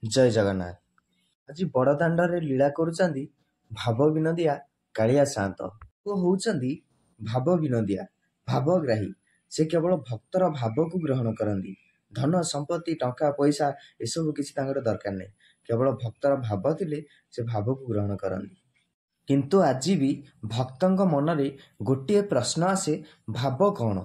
जय जगन्नाथ। आज बड़दाण्डरे लीला करुचंदी भाव विनोदिया कालिया शांत वो होउचंदी भाव विनोदिया भावग्राही। से केवल भक्तर भाव को ग्रहण करती। धन संपत्ति टंका पैसा एसबू किसी दरकार नहीं, केवल भक्तर भाव थिले से भाव को ग्रहण करती। किंतु आज भी भक्तंक मनरे गोटे प्रश्न आसे, भाव कौन?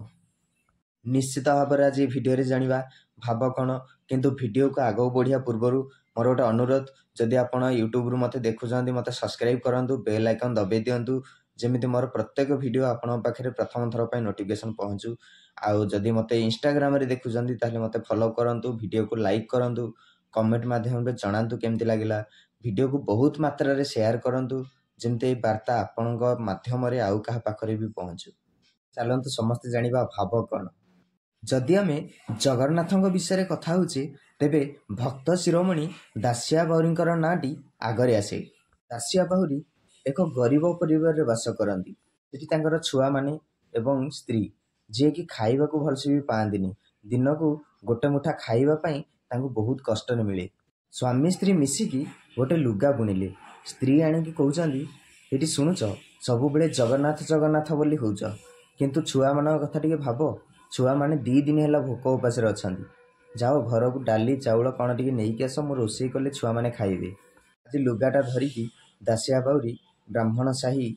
निश्चित भाव में आज भिडियो जानिबा भाव कौन। किंतु भिडियो को आगो बढ़िया पूर्वर मोर गोटे अनुरोध, जदि आपण यूट्यूब रु मते देखुछंती मते सब्सक्राइब करंतु, बेल आइकन दबे दियंतु, जेमिति मोर प्रत्येक वीडियो आपण पाखरे प्रथम थर पय नोटिफिकेशन पहुंचू। आउ जदि मते इंस्टाग्राम रे देखुछंती ताले मते फॉलो करंतु, वीडियो को लाइक करंतु, कमेंट माध्यम रे जणांतु केमति लागिला। वीडियो को बहुत मात्रा रे शेयर करंतु, जेमते वार्ता आपणक माध्यम रे आउ काहा पाखरे भी पहुंचू। चलंतु समस्त जानिबा भाव कौन। जदि आमे जगन्नाथ विषय कथा होचे, तेबे भक्त शिरोमणि दासिया बाउरींकर नाटी आगरे आसे। दासिया बाउरी एक गरीब परिवार रे वास करती। सेठी तांकर छुआ माने एवं स्त्री जे कि खाइबा को भलसे भी पांदिनी। दिन को गोटे मुठा खाइबा पई तांको बहुत कष्ट मिले। स्वामी स्त्री मिसिकी गोटे लुगा बुणिले। स्त्री आनिकी कहउचंदी, एठी सुनुच सब बेले जगन्नाथ जगन्नाथ बोली होउच, किंतु छुआ मान कथा टिके भाबो। छुआ माने 2 दिन है भोक उपास अच्छा। जाओ घर को डाली चाउल कौन टी नहीं आस, मो रोसे कले छुआ मैंने खाइबे। आज लुगाटा धरिकी दासिया बाउरी ब्राह्मण साही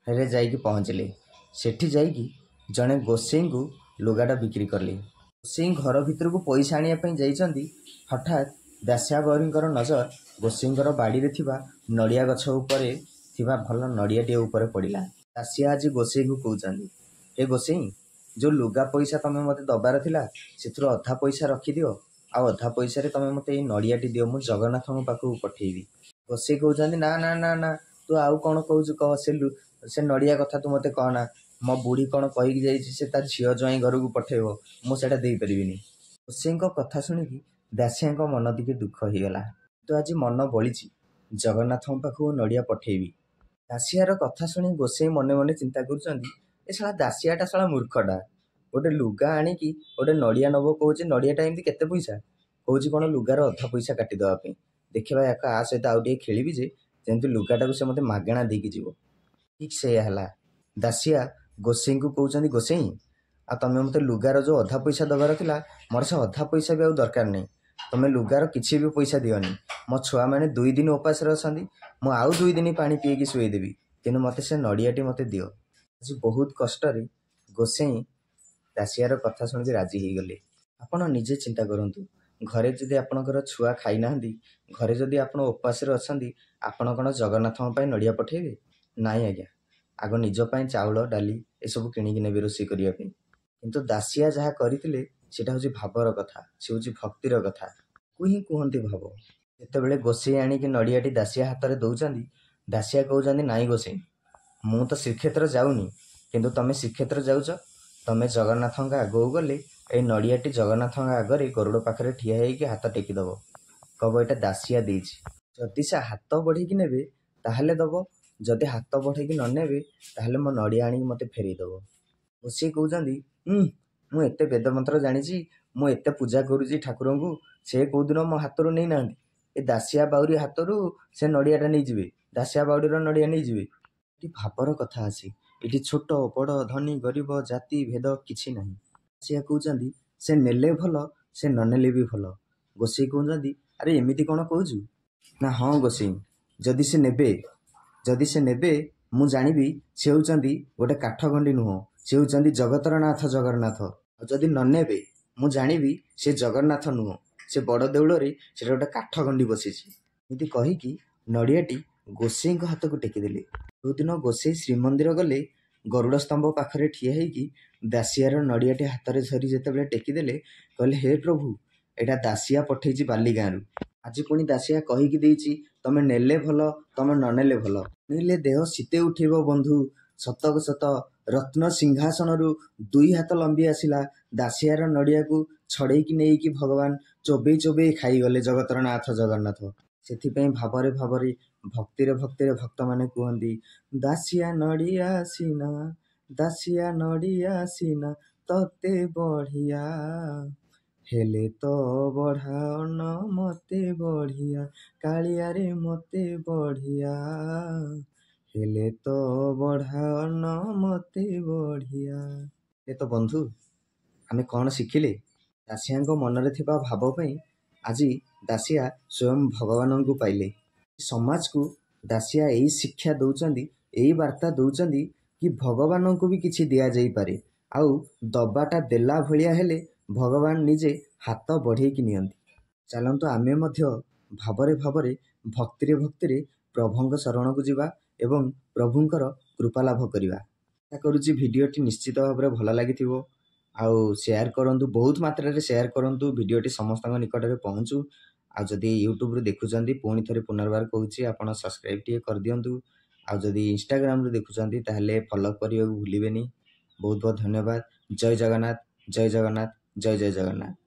रे जाइकी पहुँचले। सेठी जाइकी जड़े गोसेई को लुगाटा बिक्री कले। गोसेई घर भितर को पैसा आने जाइछंती। हठात दासिया बाउरींकर नजर गोसेईंकर बाड़ी रे थिबा नड़िया गछ उपरे थिबा भल नड़ियाटे उपरे पड़िला। दासिया आज गोसेई को कहउचंदी, हे गोसेई, जो लुगा पैसा तमें मते दबार थिला सेथुर अधा पैसा रखी दियो, आ अधा पैसा रे तमें मते ए नड़ियाटी दियो, मु जगन्नाथ पाखु पठेबी। गोसेई कहउचंदी, ना ना ना ना, तू आउ कोन कहउछु कह, से नड़िया कथा तू मते कहना। मो बुढ़ी कोन कहिकी जाइछि से ता झियो ज्वाई घर को पठेबो, मु सेटा देई परिबिनी। गोसेईंको कथा सुनिकी दासियाको मन दिके दुख होइगला। तो आज मन बळिछि जगन्नाथ पाखु नड़िया पठेबी। दासियार कथा सुनी गोसेई मने मने चिंता करुचंदी, ए साला दासियाटा साला मूर्खटा। गोटे लुगा आनिकी गोटे नड़िया नब कहूँ, नड़ियाटा एमती केते पैसा कहूँ, कौन लुगार अधा पैसा काटी देवाई। देखा या आ सहित आउ टे खेली जे जमी लुगाटा को से मत मागणा देकी जीव। ठीक से है दासिया गोसेई को कहते, गोसेई आ तमें मत लुगार जो अधा पैसा दबार थिला, मोर से अधा पैसा भी आउ दरकार नहीं। तमें लुगार किसी भी पैसा दियोनी। मो छुआ मैंने 2 दिन उपास अच्छा, मु आउ 2 दिन पानी पीएकी शुएदेवी, कि मत से नड़ियाटी मत दियो। आज बहुत कष्ट गोसेई दासियार कथा शुणी राजी हो गले। आपण निजे चिंता करंतु, घरे जदि आपणकर छुआ खाई नांदी, घरे जदि आपण उपास अच्छा, आपण कौन जगन्नाथ नड़िया पठेबे? नाई आज्ञा, आग निज पाई चाउल डाली एसबू किणिकी नेबे रोषेई करिया पे। किंतु दासिया जहाँ करथिले सेटा होची भावर कथा, से होची भक्तिर कथा को ही कहते भाव। जेतेबेले गोसेई आनिकी नड़ियाटी दासिया हाथ में दौरान, दासिया कहउचंदी, नाई गोसेई, मु तो श्रीक्षेत्र जाऊनी, किंतु तमें श्रीक्षेत्र जाऊच, तमें जगन्नाथ आगू गले ए नड़ियाटी जगन्नाथ आगे गरुड़ पाखे ठिया होगी हाथ टेकीदब, कब एटा दासिया देछि। जदि से हाथ बढ़ेकी नेबे ताहले दब, जदि हाथ बढ़ेकी न नेबे ताहले मो नड़िया आनी मते फेरीदब। गोसेई कहउचंदी, मु एते वेद मंत्र जानिछि, मु एते पूजा करूछि ठाकुर को, से को दिन मो हाथ रू नहीं नांदी। ए दासिया बाउरी हाथ रू से नड़ियाटा नहीं जिवे, दासिया बाउरीर नड़िया नहीं जिवे। ये भावर कथा आसी। इटी छोट बड़ धनी गरीब जाति भेद किछि नहीं। दासिया कहउचंदी, से नेले भल, से न नेले भी भल। गोसेई कहउचंदी, अरे एमिति कोन कहउछु ना? हाँ गोसेई, जदि से नेबे मु जानिबी से होउचंदी गोटे काठगंडी नुह, से होउचंदी जगतर नाथ जगन्नाथ। जदि न नेबे मु जानिबी से जगन्नाथ नुह, से बड़ देउल रे से गोटे काठगंडी बसिछि। एमिति कहिकी नड़ियाटी गोसेई हाथ को टेकीदेले। जो दिन गोसेई श्रीमंदिर गले, गरुड़ स्तंभ पाखरे ठिया होगी दासियार नड़ियाटे हाथ में धरी जितेबाला टेकीदेले, कहले, हे प्रभु, एटा दासिया पठेछि बाली गाँव। आज पुणी दासिया कहीकि देछि, तमें नेले भल, तमें न नेले भल, नेले देह शीते उठेब बंधु, सतक सत रत्न सिंहासन रु 2 हाथ लंबी आसिला। दासियार नड़िया को छड़ेकी नहीं भगवान चोबई चोबई खाईगले जगतर नाथ जगन्नाथ। से भावरे भावरे भक्तिर भक्तिर भक्त माने कहती, दासिया नड़िया सीना, दासिया नड़िया सीना तते बढ़िया, ହେଲେ ତ ବଢ଼ାଅନ ମତେ ବଢ଼ିଆ, କାଳିଆରେ ମତେ ବଢ଼ିଆ, ହେଲେ ତ ବଢ଼ାଅନ ମତେ ବଢ଼ିଆ। ଏ ତ ବନ୍ଧୁ ଆମେ କ'ଣ ଶିଖିଲେ? ଦାସିଆଙ୍କ ମନରେ ଥିବା ଭାବ ପାଇଁ ଆଜି ଦାସିଆ ସ୍ୱୟଂ ଭଗବାନଙ୍କୁ ପାଇଲେ। ସମାଜକୁ ଦାସିଆ ଏଇ ଶିକ୍ଷା ଦଉଛନ୍ତି, ଏଇ ବାର୍ତ୍ତା ଦଉଛନ୍ତି କି ଭଗବାନଙ୍କୁ ବି କିଛି ଦିଆଯାଇପାରେ, ଆଉ ଦବାଟା ଦେଲା ଭଳିଆ ହେଲେ ଭଗବାନ ନିଜେ ହାତ ବଢ଼େଇକି ନିଅନ୍ତି। ଚାଲନ୍ତୁ ଆମେ ମଧ୍ୟ ଭାବରେ ଭାବରେ ଭକ୍ତିରେ ଭକ୍ତିରେ ପ୍ରଭୁଙ୍କ ଶରଣକୁ ଯିବା ଏବଂ ପ୍ରଭୁଙ୍କର କୃପା ଲାଭ କରିବା। ଆଶା କରୁଛି ଭିଡ଼ିଓଟି ନିଶ୍ଚିତ ଭାବରେ ଭଲ ଲାଗିଥିବ। ଆଉ ସେୟାର କରନ୍ତୁ, ବହୁତ ମାତ୍ରାରେ ସେୟାର କରନ୍ତୁ, ଭିଡ଼ିଓଟି ସମସ୍ତଙ୍କ ନିକଟରେ ପହଞ୍ଚୁ। ଆଉ ଯଦି ୟୁଟ୍ୟୁବରୁ ଦେଖୁଛନ୍ତି ପୁଣି ଥରେ ପୁନର୍ବାର କହୁଛି ଆପଣ ସବସ୍କ୍ରାଇବ୍ ଟିକେ କରିଦିଅନ୍ତୁ। ଆଉ ଯଦି ଇନଷ୍ଟାଗ୍ରାମରୁ ଦେଖୁଛନ୍ତି ତାହେଲେ ଫଲୋ କରିବାକୁ ଭୁଲିବେନି। ବହୁତ ବହୁତ ଧନ୍ୟବାଦ। ଜୟ ଜଗନ୍ନାଥ, ଜୟ ଜଗନ୍ନାଥ, ଜୟ ଜୟ ଜଗନ୍ନାଥ।